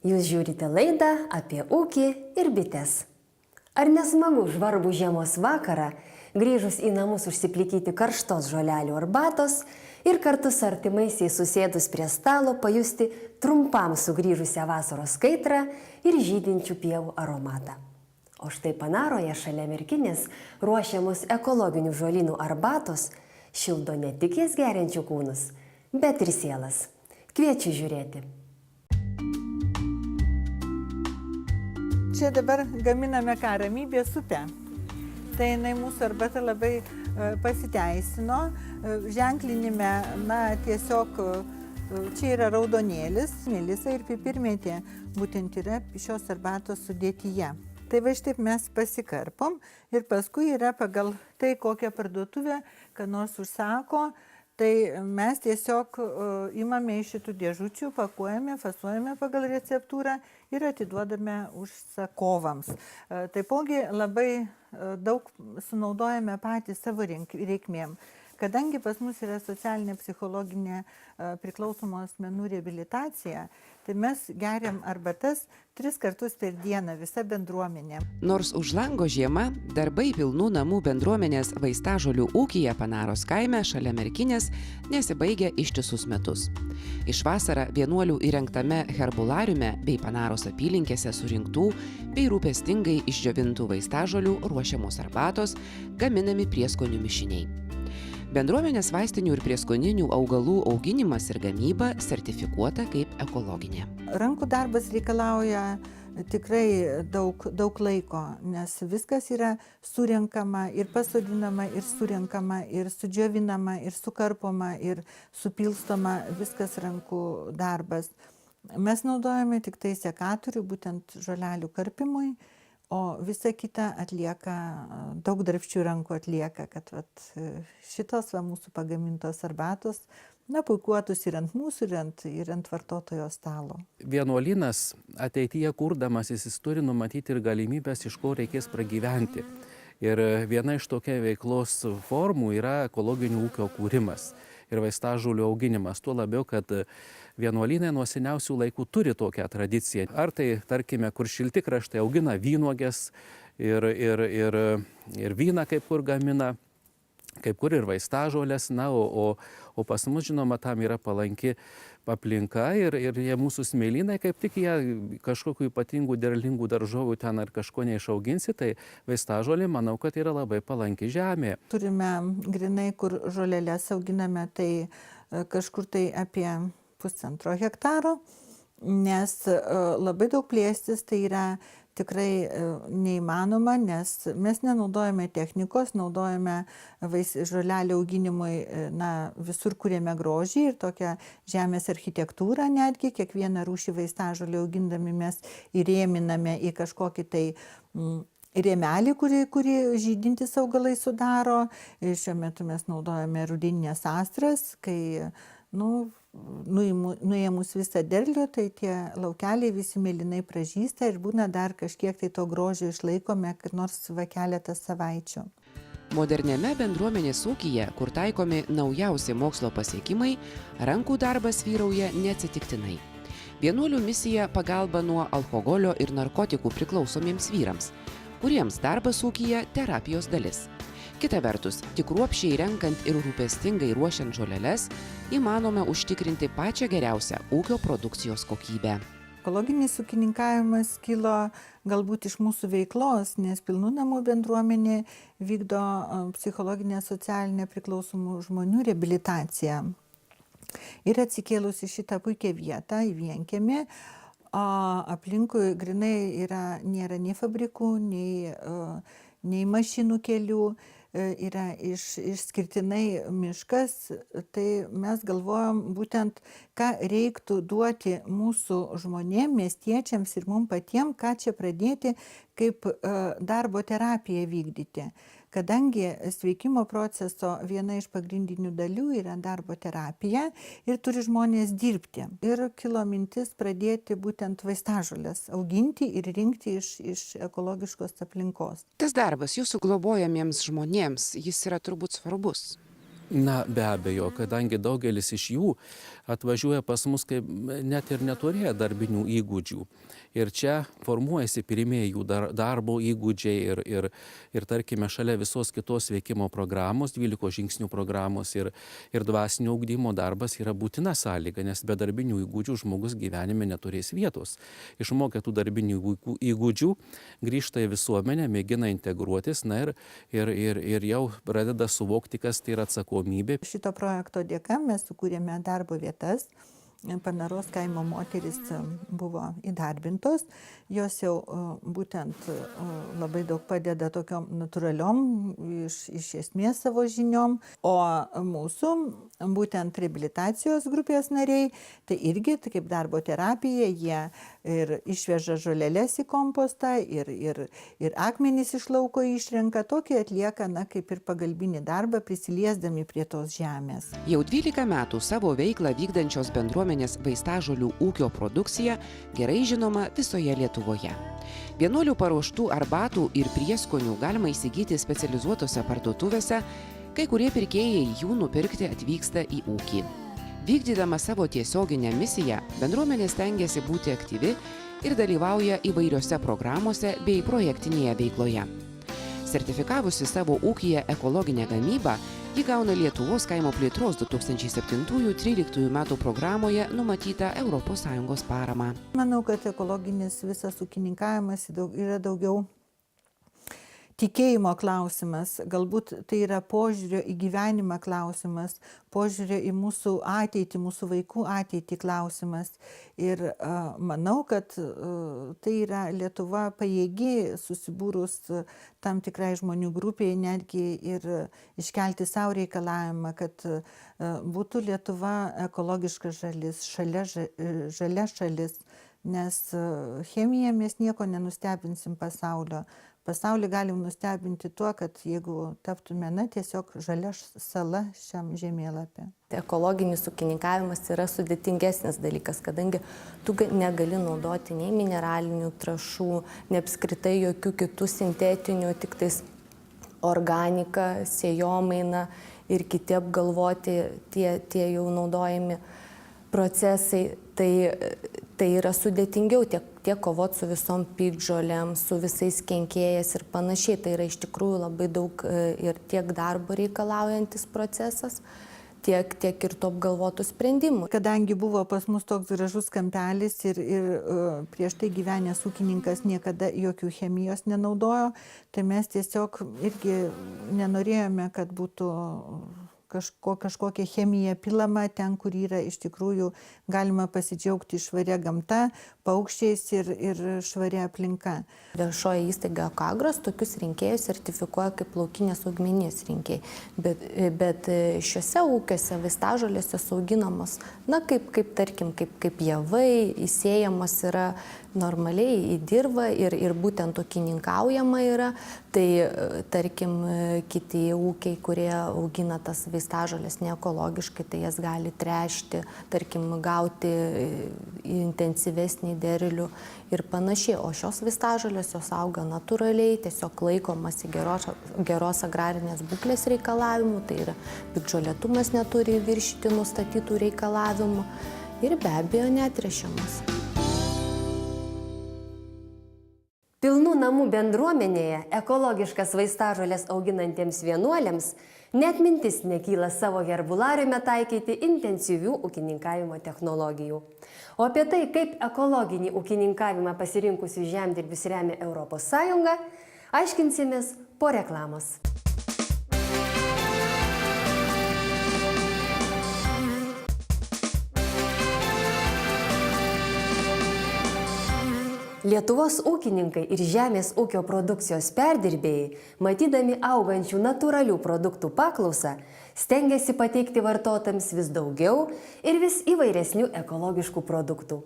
Jūs žiūrite laidą apie ūkį ir bites. Ar nesmagu žvarbų žiemos vakarą, grįžus į namus užsiplikyti karštos žolelių arbatos ir kartu su artimaisiais susėdus prie stalo pajusti trumpam sugrįžusią vasaros kaitrą ir žydinčių pievų aromatą. O štai Panaroje šalia Merkinės ruošiamos ekologinių žolynų arbatos šildo ne tik jas geriančių kūnus, bet ir sielas. Kviečiu žiūrėti. Čia dabar gaminame ramybės upę. Tai jinai mūsų arbata labai pasiteisino. Ženklinime, tiesiog čia yra raudonėlis, melisa ir pipirmėtė, būtent yra šios arbatos sudėtyje. Tai va štaip mes pasikarpom ir paskui yra pagal tai, kokią parduotuvę, ką nors užsako, tai mes tiesiog imame iš šitų dėžučių, pakuojame, fasuojame pagal receptūrą ir atiduodame užsakovams. Taipogi labai daug sunaudojame patys savo reikmėm. Kadangi pas mus yra socialinė psichologinė priklausomų asmenų reabilitacija, tai mes geriam arbatas 3 kartus per dieną, visa bendruomenė. Nors už lango žiema, darbai pilnų namų bendruomenės vaistažolių ūkyje Panaros kaime šalia Merkinės nesibaigia ištisus metus. Iš vasarą vienuolių įrengtame herbulariume bei Panaros apylinkėse surinktų bei rūpestingai išdžiovintų vaistažolių ruošiamos arbatos gaminami prieskonių mišiniai. Bendruomenės vaistinių ir prieskoninių augalų auginimas ir gamyba sertifikuota kaip ekologinė. Rankų darbas reikalauja tikrai daug laiko, nes viskas yra surenkama ir pasodinama, ir surenkama, ir sudžiovinama, ir sukarpoma, ir supilstoma, viskas rankų darbas. Mes naudojame tik tai sekatorių, būtent žolelių karpimui, o visa kita atlieka, daug darbščių rankų atlieka, kad šitos mūsų pagamintos arbatos puikuotus ir ant mūsų, ir ant vartotojo stalo. Vienuolynas ateityje kurdamas jis turi numatyti ir galimybės, iš ko reikės pragyventi. Ir viena iš tokia veiklos formų yra ekologinių ūkio kūrimas ir vaistažolių auginimas. Tuo labiau, kad vienuolynai nuo seniausių laikų turi tokią tradiciją. Ar tai, tarkime, kur šilti kraštai augina vynuoges ir vyną kaip kur gamina, kaip kur ir vaistažolės, o pas mus, žinoma, tam yra palanki aplinka ir jie mūsų smėlynai, kaip tik jie kažkokių ypatingų derlingų daržovių ten ar kažko neišauginsi, tai vaistažolė, manau, kad yra labai palanki žemė. Turime grinai, kur žolelės auginame, tai kažkur tai apie 1,5 hektaro, nes labai daug plėstis tai yra tikrai neįmanoma, nes mes nenaudojame technikos, naudojame žolelių auginimui, visur kuriame grožį ir tokią žemės architektūrą netgi, kiekvieną rūšį vaistažolių augindami mes įrėminame į kažkokį tai rėmelį, kurį žydintys augalai sudaro. Šiuo metu mes naudojame rudeninės astras, kai nuėmus visą derlių, tai tie laukeliai visi mėlynai pražysta ir būna dar kažkiek tai to grožio išlaikome, kad nors keletą savaičių. Moderniame bendruomenės ūkyje, kur taikomi naujausi mokslo pasiekimai, rankų darbas vyrauja neatsitiktinai. Vienuolių misija pagalba nuo alkoholio ir narkotikų priklausomiems vyrams, kuriems darbas ūkyje terapijos dalis. Kita vertus, tik kruopščiai renkant ir rūpestingai ruošiant žoleles, įmanoma užtikrinti pačią geriausią ūkio produkcijos kokybę. Ekologinis ūkininkavimas kilo galbūt iš mūsų veiklos, nes pilnų namų bendruomenė vykdo psichologinę socialinę priklausomų žmonių reabilitaciją. Ir atsikėlus į šitą puikią vietą, į Vienkiemį, aplinkui grinai nėra nei fabrikų, nei mašinų kelių, yra išskirtinai miškas, tai mes galvojam būtent, ką reiktų duoti mūsų žmonėm, miestiečiams ir mums patiem, ką čia pradėti, kaip darbo terapiją vykdyti. Kadangi sveikimo proceso viena iš pagrindinių dalių yra darbo terapija ir turi žmonės dirbti. Ir kilo mintis pradėti būtent vaistažoles auginti ir rinkti iš ekologiškos aplinkos. Tas darbas jūsų globojamiems žmonėms, jis yra turbūt svarbus. Na, be abejo, kadangi daugelis iš jų atvažiuoja pas mus kaip net ir neturėję darbinių įgūdžių. Ir čia formuojasi pirmieji jų darbo įgūdžiai ir tarkime, šalia visos kitos veikimo programos, 12 žingsnių programos ir dvasinio ugdymo darbas yra būtina sąlyga, nes be darbinių įgūdžių žmogus gyvenime neturės vietos. Išmokę tų darbinių įgūdžių, grįžta į visuomenę, mėgina integruotis, na ir jau pradeda suvokti, kas tai yra atsakomybė. Šito projekto dėka mes sukūrėme darbo vietas. Panaros kaimo moteris buvo įdarbintos, jos jau būtent labai daug padeda tokiom natūraliom, iš esmės savo žiniom, o mūsų būtent reabilitacijos grupės nariai, tai irgi tai kaip darbo terapija, jie ir išveža žolelės į kompostą, ir akmenys iš lauko išrenka, tokį atlieka, na, kaip ir pagalbinį darbą, prisiliesdami prie tos žemės. Jau 12 metų savo veiklą vykdančios bendruomenės Vaistažolių ūkio produkcija gerai žinoma visoje Lietuvoje. Vienuolių paruoštų arbatų ir prieskonių galima įsigyti specializuotose parduotuvėse, kai kurie pirkėjai jų nupirkti atvyksta į ūkį. Vykdydama savo tiesioginę misiją, bendruomenė stengiasi būti aktyvi ir dalyvauja įvairiose programuose bei projektinėje veikloje. Sertifikavusi savo ūkyje ekologinę gamybą, ji gauna Lietuvos kaimo plėtros 2007-2013 metų programoje numatytą ES paramą. Manau, kad ekologinis visas ūkininkavimas yra daugiau tikėjimo klausimas, galbūt tai yra požiūrio į gyvenimą klausimas, požiūrio į mūsų ateitį, mūsų vaikų ateitį klausimas. Ir manau, kad tai yra Lietuva pajėgi susibūrus tam tikrai žmonių grupiai netgi ir iškelti savo reikalavimą, kad būtų Lietuva ekologiška šalis, žalia šalis, nes chemija mes nieko nenustebinsim pasaulio. Pasaulį galim nustebinti tuo, kad jeigu taptume, na, tiesiog žalia sala šiam žemėlapį. Ekologinis ūkininkavimas yra sudėtingesnis dalykas, kadangi tu negali naudoti nei mineralinių trąšų, nei apskritai jokių kitų sintetinių, tik tais organika, sėjomaina ir kiti apgalvoti tie jau naudojami procesai. Tai yra sudėtingiau tiek kovoti su visom piktžolėm, su visais kenkėjais ir panašiai. Tai yra iš tikrųjų labai daug ir tiek darbo reikalaujantis procesas, tiek ir to apgalvotų sprendimų. Kadangi buvo pas mus toks gražus kampelis ir prieš tai gyvenęs ūkininkas niekada jokių chemijos nenaudojo, tai mes tiesiog irgi nenorėjome, kad būtų kažkokia chemija pilama ten, kur yra iš tikrųjų galima pasidžiaugti švaria gamta, paukščiais ir švaria aplinka. Viešoji įstaiga Ekagros tokius rinkėjus sertifikuoja kaip laukinės augmenijos rinkėjai, bet šiuose ūkiuose vaistažolės auginamos, na, kaip javai, įsėjamos yra normaliai į dirvą ir būtent ūkininkaujama yra, tai tarkim kiti ūkiai, kurie augina tas vaistažolės neekologiškai, tai jas gali tręšti, tarkim gauti intensyvesnį derlių ir panašiai. O šios vaistažolės jos auga natūraliai, tiesiog laikomasi geros agrarinės būklės reikalavimų, tai yra piktžolėtumas neturi viršyti nustatytų reikalavimų ir be abejo netręšiamas. Pilnų namų bendruomenėje ekologiškas vaistažolės auginantiems vienuoliams net mintis nekyla savo herbulariume taikyti intensyvių ūkininkavimo technologijų. O apie tai, kaip ekologinį ūkininkavimą pasirinkusių žemdirbius remia ES, aiškinsimės po reklamos. Lietuvos ūkininkai ir žemės ūkio produkcijos perdirbėjai, matydami augančių natūralių produktų paklausą, stengiasi pateikti vartotojams vis daugiau ir vis įvairesnių ekologiškų produktų.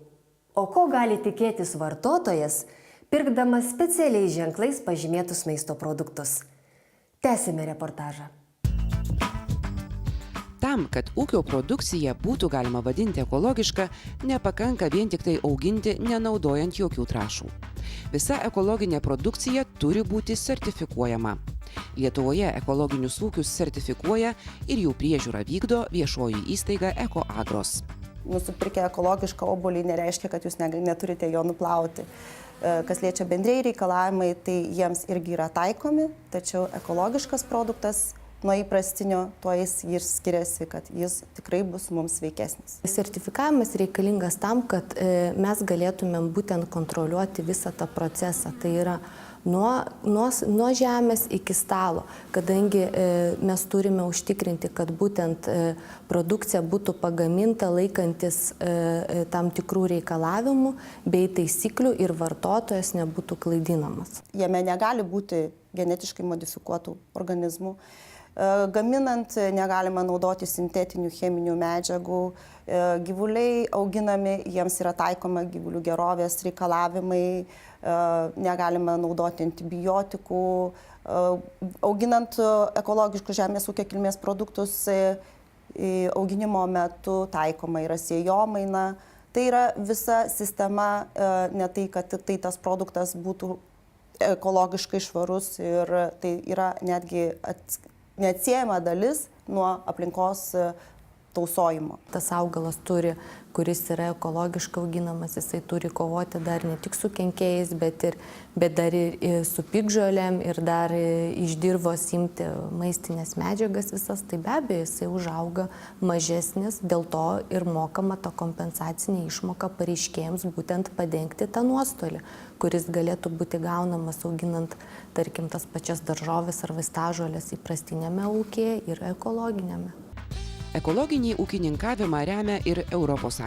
O ko gali tikėtis vartotojas, pirkdamas specialiais ženklais pažymėtus maisto produktus? Tęsime reportažą. Tam, kad ūkio produkciją būtų galima vadinti ekologiška, nepakanka vien tik tai auginti, nenaudojant jokių trąšų. Visa ekologinė produkcija turi būti sertifikuojama. Lietuvoje ekologinius ūkius sertifikuoja ir jų priežiūrą vykdo viešoji įstaiga Ekoagros. Nusipirkę ekologišką obuolį nereiškia, kad jūs neturite jo nuplauti. Kas liečia bendrėjai reikalavimai, tai jiems irgi yra taikomi, tačiau ekologiškas produktas nuo įprastinio, tuo jis skiriasi, kad jis tikrai bus mums sveikesnis. Sertifikavimas reikalingas tam, kad mes galėtumėm būtent kontroliuoti visą tą procesą. Tai yra nuo žemės iki stalo, kadangi mes turime užtikrinti, kad būtent produkcija būtų pagaminta laikantis tam tikrų reikalavimų bei taisyklių ir vartotojas nebūtų klaidinamas. Jame negali būti genetiškai modifikuotų organizmų. Gaminant negalima naudoti sintetinių cheminių medžiagų. Gyvuliai auginami, jiems yra taikoma gyvulių gerovės reikalavimai, negalima naudoti antibiotikų. Auginant ekologiškus žemės ūkio kilmės produktus, auginimo metu taikoma yra sėjomaina. Tai yra visa sistema, ne tai, kad tai tas produktas būtų ekologiškai švarus, ir tai yra netgi neatsiejama dalis nuo aplinkos tausojimo. Tas augalas kuris yra ekologiškai auginamas, jisai turi kovoti dar ne tik su kenkėjais, bet dar ir su piktžolėm ir dar iš dirvos imti maistinės medžiagas visas. Tai be abejo, jisai užauga mažesnis, dėl to ir mokama ta kompensacinė išmoka pareiškėjams būtent padengti tą nuostolį, kuris galėtų būti gaunamas auginant, tarkim, tas pačias daržovės ar vaistažolės įprastinėme ūkyje ir ekologinėme. Ekologinį ūkininkavimą remia ir ES.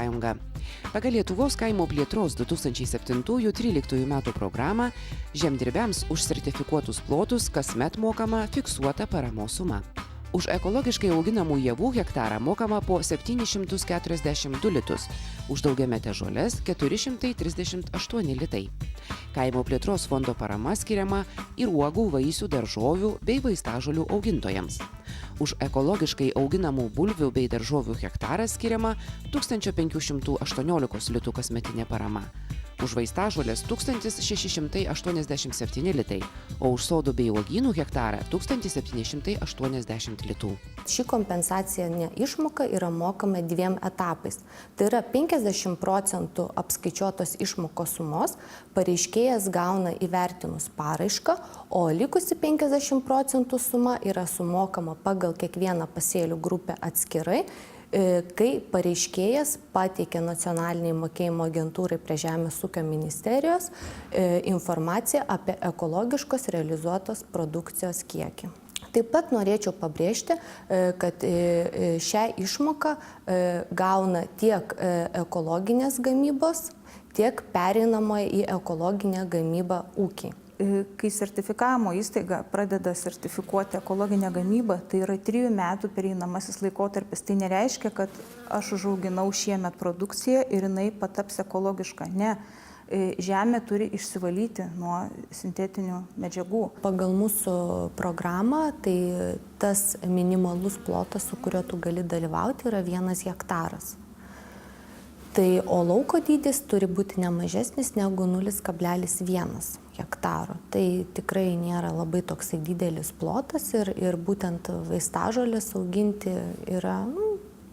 Pagal Lietuvos kaimo plėtros 2007-2013 metų programą žemdirbiams už sertifikuotus plotus kasmet mokama fiksuota paramos suma. Už ekologiškai auginamų javų hektarą mokama po 742 litus, už daugiametę žolės 438 litai. Kaimo plėtros fondo parama skiriama ir uogų, vaisių, daržovių bei vaistažolių augintojams. Už ekologiškai auginamų bulvių bei daržovių hektarą skiriama 1518 litų kasmetinė parama. Už vaistažolės 1687 litai, o už sodų bei uogynų hektarą 1780 litų. Ši kompensacinė išmoka yra mokama 2 etapais. Tai yra 50% apskaičiuotos išmokos sumos pareiškėjas gauna įvertinus paraišką, o likusi 50% suma yra sumokama pagal kiekvieną pasėlių grupę atskirai, kai pareiškėjas pateikė nacionaliniai mokėjimo agentūrai prie Žemės ūkio ministerijos informaciją apie ekologiškos realizuotos produkcijos kiekį. Taip pat norėčiau pabrėžti, kad šią išmoką gauna tiek ekologinės gamybos, tiek pereinamoje į ekologinę gamybą ūkiai. Kai sertifikavimo įstaiga pradeda sertifikuoti ekologinę gamybą, tai yra 3 metų pereinamasis laikotarpis. Tai nereiškia, kad aš užauginau šiemet produkciją ir jinai pataps ekologiška. Ne, žemė turi išsivalyti nuo sintetinių medžiagų. Pagal mūsų programą, tai tas minimalus plotas, su kuriuo tu gali dalyvauti, yra 1 hektaras. Tai, o lauko dydis turi būti ne mažesnis negu 0,1 hektaro. Tai tikrai nėra labai toksai didelis plotas ir būtent vaistažolės auginti yra,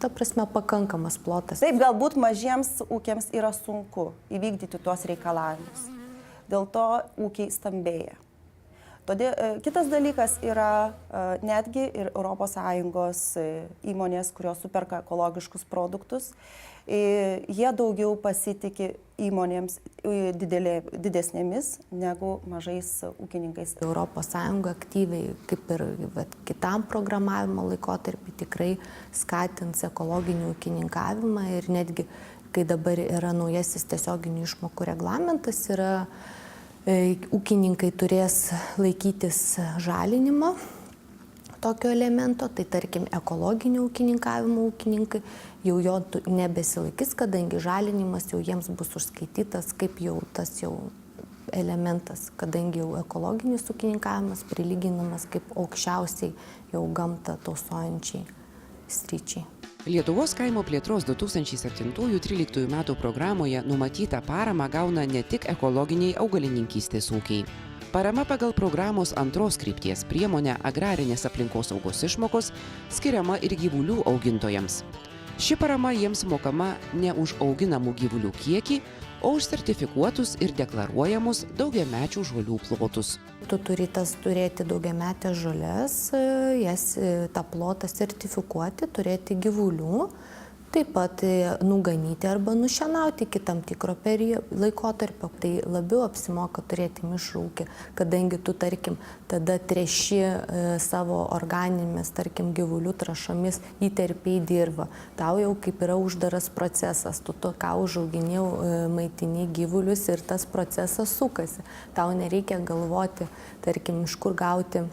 ta prasme, pakankamas plotas. Taip, galbūt mažiems ūkiams yra sunku įvykdyti tuos reikalavimus. Dėl to ūkiai stambėja. Todėl kitas dalykas yra netgi ir ES įmonės, kurios superka ekologiškus produktus. Jie daugiau pasitikė įmonėms didesnėmis negu mažais ūkininkais. ES aktyviai, kaip ir kitam programavimo laikotarpį, tikrai skatins ekologinį ūkininkavimą ir netgi, kai dabar yra naujasis tiesioginių išmokų reglamentas, ūkininkai turės laikytis žalinimo tokio elemento, tai tarkim ekologinio ūkininkavimo ūkininkai jau jo nebesilaikys, kadangi žalinimas jau jiems bus užskaitytas kaip jau tas jau elementas, kadangi jau ekologinis ūkininkavimas prilyginamas kaip aukščiausiai jau gamtą tausojančiai sričiai. Lietuvos kaimo plėtros 2007-2013 metų programoje numatytą paramą gauna ne tik ekologiniai augalininkystės ūkiai. Parama pagal programos antros krypties priemonę agrarinės aplinkosaugos išmokos skiriama ir gyvulių augintojams. Ši parama jiems mokama ne už auginamų gyvulių kiekį, o už sertifikuotus ir deklaruojamus daugiamečių žolių plotus. Tu turi turėti daugiametės žolės, jas tą plotą sertifikuoti, turėti gyvulių, taip pat nuganyti arba nušienauti iki tam tikro laikotarpio. Tai labiau apsimoka turėti mišrų ūkį, kadangi tu, tarkim, tada treši savo organinėmis, tarkim, gyvulių trąšomis įterpi į dirvą. Tau jau kaip yra uždaras procesas, tu to, ką užauginėjau, maitini gyvulius ir tas procesas sukasi. Tau nereikia galvoti, tarkim, iš kur gauti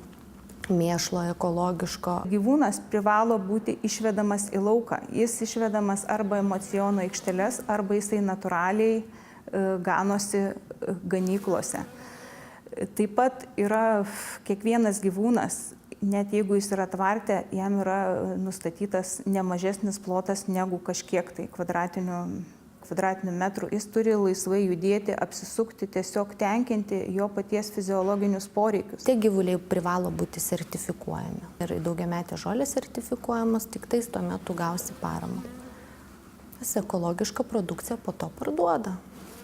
mėšlo ekologiško. Gyvūnas privalo būti išvedamas į lauką. Jis išvedamas arba emociono aikšteles, arba jisai natūraliai ganosi ganyklose. Taip pat yra kiekvienas gyvūnas, net jeigu jis yra tvarte, jam yra nustatytas nemažesnis plotas negu kažkiek tai kvadratinių metrų. Jis turi laisvai judėti, apsisukti, tiesiog tenkinti jo paties fiziologinius poreikius. Tie gyvuliai privalo būti sertifikuojami. Ir daugiametė žolė sertifikuojamas, tik tais tuo metu gausi paramą. Tas ekologiška produkcija po to parduoda.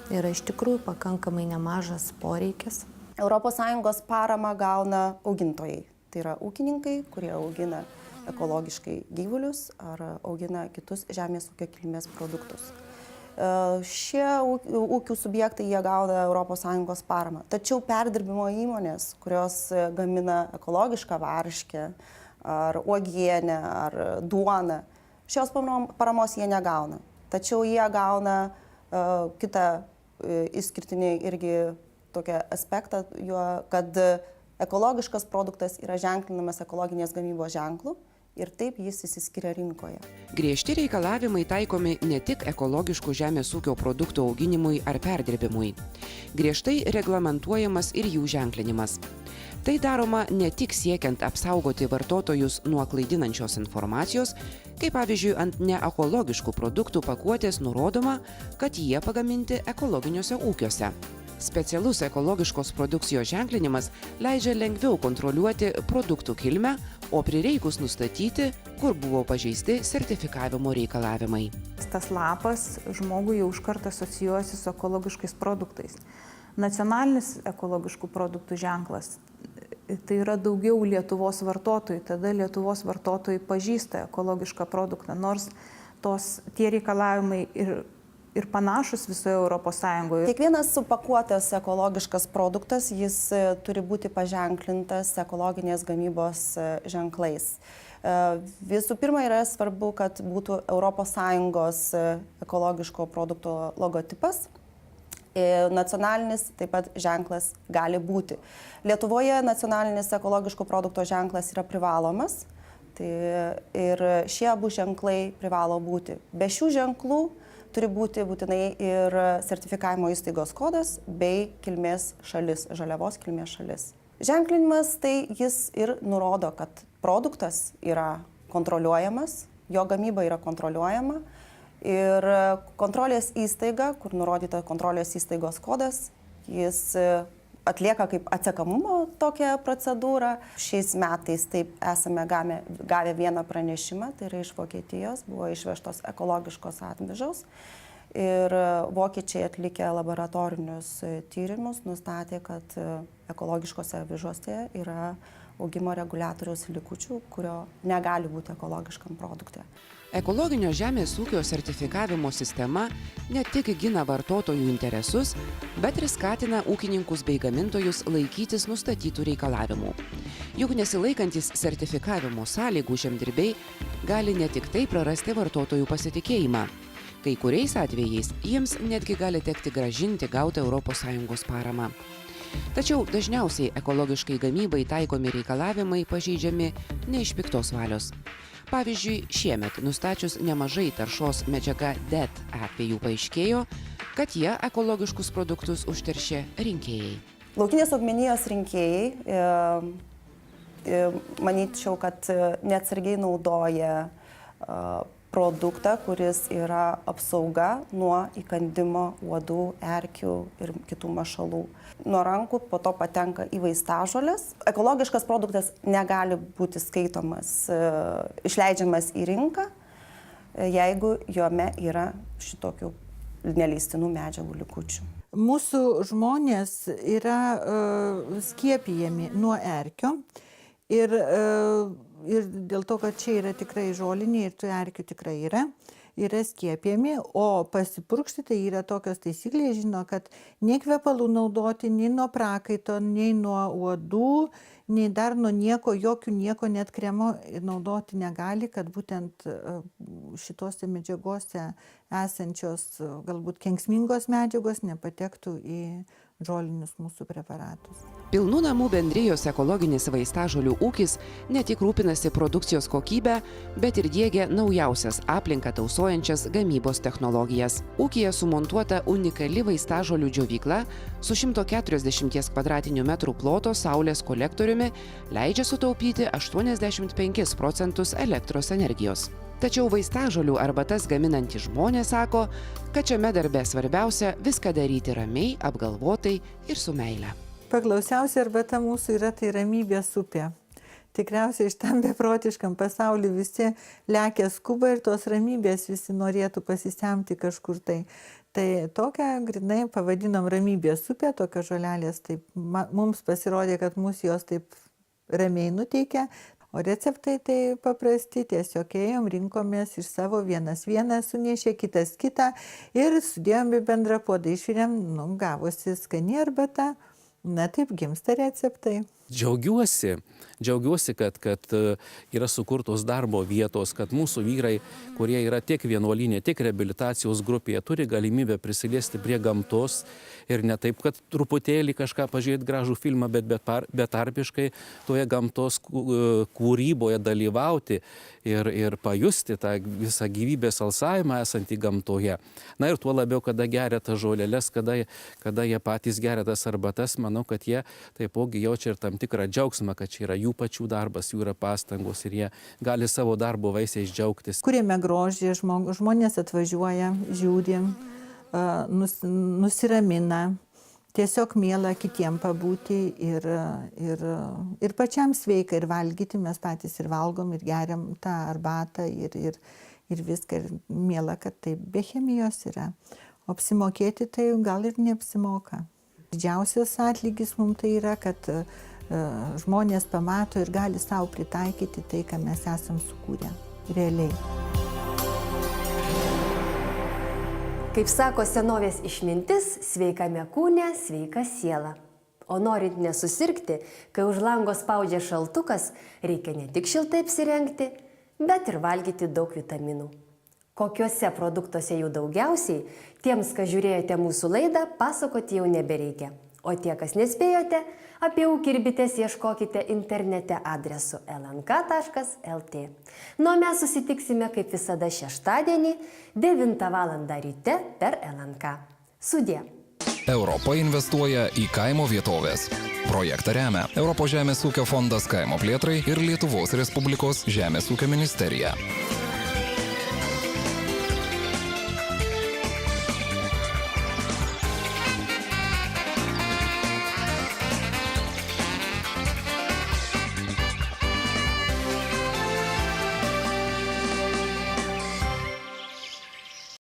Yra iš tikrųjų pakankamai nemažas poreikis. ES paramą gauna augintojai. Tai yra ūkininkai, kurie augina ekologiškai gyvulius ar augina kitus žemės ūkio kilmės produktus. Šie ūkių subjektai jie gauna ES paramą. Tačiau perdirbimo įmonės, kurios gamina ekologišką varškę, ar uogienę, ar duoną, šios paramos jie negauna. Tačiau jie gauna kitą išskirtinį irgi tokią aspektą, kad ekologiškas produktas yra ženklinamas ekologinės gamybos ženklu. Ir taip jis išsiskiria rinkoje. Griežti reikalavimai taikomi ne tik ekologiškų žemės ūkio produktų auginimui ar perdirbimui. Griežtai reglamentuojamas ir jų ženklinimas. Tai daroma ne tik siekiant apsaugoti vartotojus nuo klaidinančios informacijos, kaip pavyzdžiui ant neekologiškų produktų pakuotės nurodoma, kad jie pagaminti ekologiniuose ūkiuose. Specialus ekologiškos produkcijos ženklinimas leidžia lengviau kontroliuoti produktų kilmę, o prireikus nustatyti, kur buvo pažeisti sertifikavimo reikalavimai. Tas lapas žmogui jau iškart asocijuojasi su ekologiškais produktais. Nacionalinis ekologiškų produktų ženklas tai yra daugiau Lietuvos vartotojų, tada Lietuvos vartotojai pažįsta ekologišką produktą, nors tie reikalavimai ir panašus visoje Europos Sąjungoje. Kiekvienas supakuotas ekologiškas produktas, jis turi būti paženklintas ekologinės gamybos ženklais. Visų pirma, yra svarbu, kad būtų Europos Sąjungos ekologiško produkto logotipas. Nacionalinis taip pat ženklas gali būti. Lietuvoje nacionalinis ekologiško produkto ženklas yra privalomas. Ir šie abu ženklai privalo būti. Be šių ženklų turi būti būtinai ir sertifikavimo įstaigos kodas bei kilmės šalis, žaliavos kilmės šalis. Ženklinimas tai jis ir nurodo, kad produktas yra kontroliuojamas, jo gamyba yra kontroliuojama ir kontrolės įstaiga, kur nurodyta kontrolės įstaigos kodas, jis atlieka kaip atsekamumo tokią procedūrą. Šiais metais taip esame gavę vieną pranešimą, tai yra iš Vokietijos, buvo išvežtos ekologiškos atvežos ir vokiečiai atlikę laboratorinius tyrimus nustatė, kad ekologiškose avižose yra augimo reguliatoriaus likučių, kurio negali būti ekologiškam produkte. Ekologinio žemės ūkio sertifikavimo sistema ne tik gina vartotojų interesus, bet ir skatina ūkininkus bei gamintojus laikytis nustatytų reikalavimų. Juk nesilaikantis sertifikavimo sąlygų žemdirbiai gali ne tik tai prarasti vartotojų pasitikėjimą. Kai kuriais atvejais jiems netgi gali tekti grąžinti gautą ES paramą. Tačiau dažniausiai ekologiškai gamybai taikomi reikalavimai pažeidžiami ne iš piktos valios. Pavyzdžiui, šiemet nustačius nemažai taršos medžiaga DET atvejų paaiškėjo, kad jie ekologiškus produktus užteršė rinkėjai. Laukinės augmenijos rinkėjai, manyčiau, kad neatsargiai naudoja produktą, kuris yra apsauga nuo įkandimo uodų, erkių ir kitų mašalų. Nuo rankų po to patenka į vaistažoles. Ekologiškas produktas negali būti skaitomas, išleidžiamas į rinką, jeigu jome yra šitokių neleistinų medžiagų likučių. Mūsų žmonės yra skiepijami nuo erkio ir dėl to, kad čia yra tikrai žoliniai ir tų erkių tikrai yra skiepijami, o pasipurkšti tai yra tokios taisyklės, žino, kad nei kvepalų naudoti, nei nuo prakaito, nei nuo uodų, nei dar nuo nieko, net kremo naudoti negali, kad būtent šitose medžiagose esančios galbūt kenksmingos medžiagos nepatektų į žolinius mūsų preparatus. Pilnų namų bendrijos ekologinis vaistažolių ūkis ne tik rūpinasi produkcijos kokybę, bet ir diegia naujausias aplinką tausojančias gamybos technologijas. Ūkyje sumontuota unikali vaistažolių džiovykla su 140 kvadratinių metrų ploto saulės kolektoriumi leidžia sutaupyti 85% elektros energijos. Tačiau vaistažolių arbatas gaminantys žmonės sako, kad šiame darbe svarbiausia viską daryti ramiai, apgalvotai ir su meile. Paklausiausia arbata mūsų yra tai ramybės upė. Tikriausiai šitam beprotiškam pasauliu visi lekia skuba ir tos ramybės visi norėtų pasisemti kažkur tai. Tai tokią grinai pavadinom ramybės upė, tokios žolelės, taip mums pasirodė, kad mūsų jos taip ramiai nuteikia. O receptai tai paprasti, tiesiog ėjom, rinkomės iš savo, vienas sunešė, kitas kitą ir sudėjom į bendrą puodą, išvirėm, gavosi skani arbata, na taip gimsta receptai. Džiaugiuosi, kad yra sukurtos darbo vietos, kad mūsų vyrai, kurie yra tiek vienuolinė, tiek reabilitacijos grupėje, turi galimybę prisiliesti prie gamtos ir ne taip, kad truputėlį kažką pažiūrėti gražų filmą, bet betarpiškai toje gamtos kūryboje dalyvauti ir pajusti tą visą gyvybės alsavimą esantį gamtoje. Na ir tuo labiau, kada geria tas žolelės, kada jie patys geria tas arbatas, manau, kad jie taipogi jaučia ir tam tikrą džiaugsmą, kad čia yra jų pačių darbas, jų yra pastangos ir jie gali savo darbo vaisiais džiaugtis. Kuriame grožį, žmonės atvažiuoja, žiūri, nusiramina, tiesiog miela kitiem pabūti ir pačiam sveika ir valgyti, mes patys ir valgom ir geriam tą arbatą ir viską, ir miela, kad tai be chemijos yra. O apsimokėti tai gal ir neapsimoka. Didžiausias atlygis mums tai yra, kad žmonės pamato ir gali savo pritaikyti tai, ką mes esam sukūrę realiai. Kaip sako senovės išmintis, sveikame kūne, sveika siela. O norint nesusirgti, kai už lango spaudžia šaltukas, reikia ne tik šiltai apsirengti, bet ir valgyti daug vitaminų. Kokiuose produktuose jų daugiausiai, tiems, kas žiūrėjote mūsų laidą, pasakoti jau nebereikia. O tie, kas nespėjote, apie ūkį ir bites ieškokite internete adresu lnk.lt. Nu, mes susitiksime kaip visada šeštadienį, 9 val. Ryte per LNK. Sudie. Europa investuoja į kaimo vietovės. Projektą remia Europos žemės ūkio fondas kaimo plėtrai ir Lietuvos Respublikos žemės ūkio ministerija.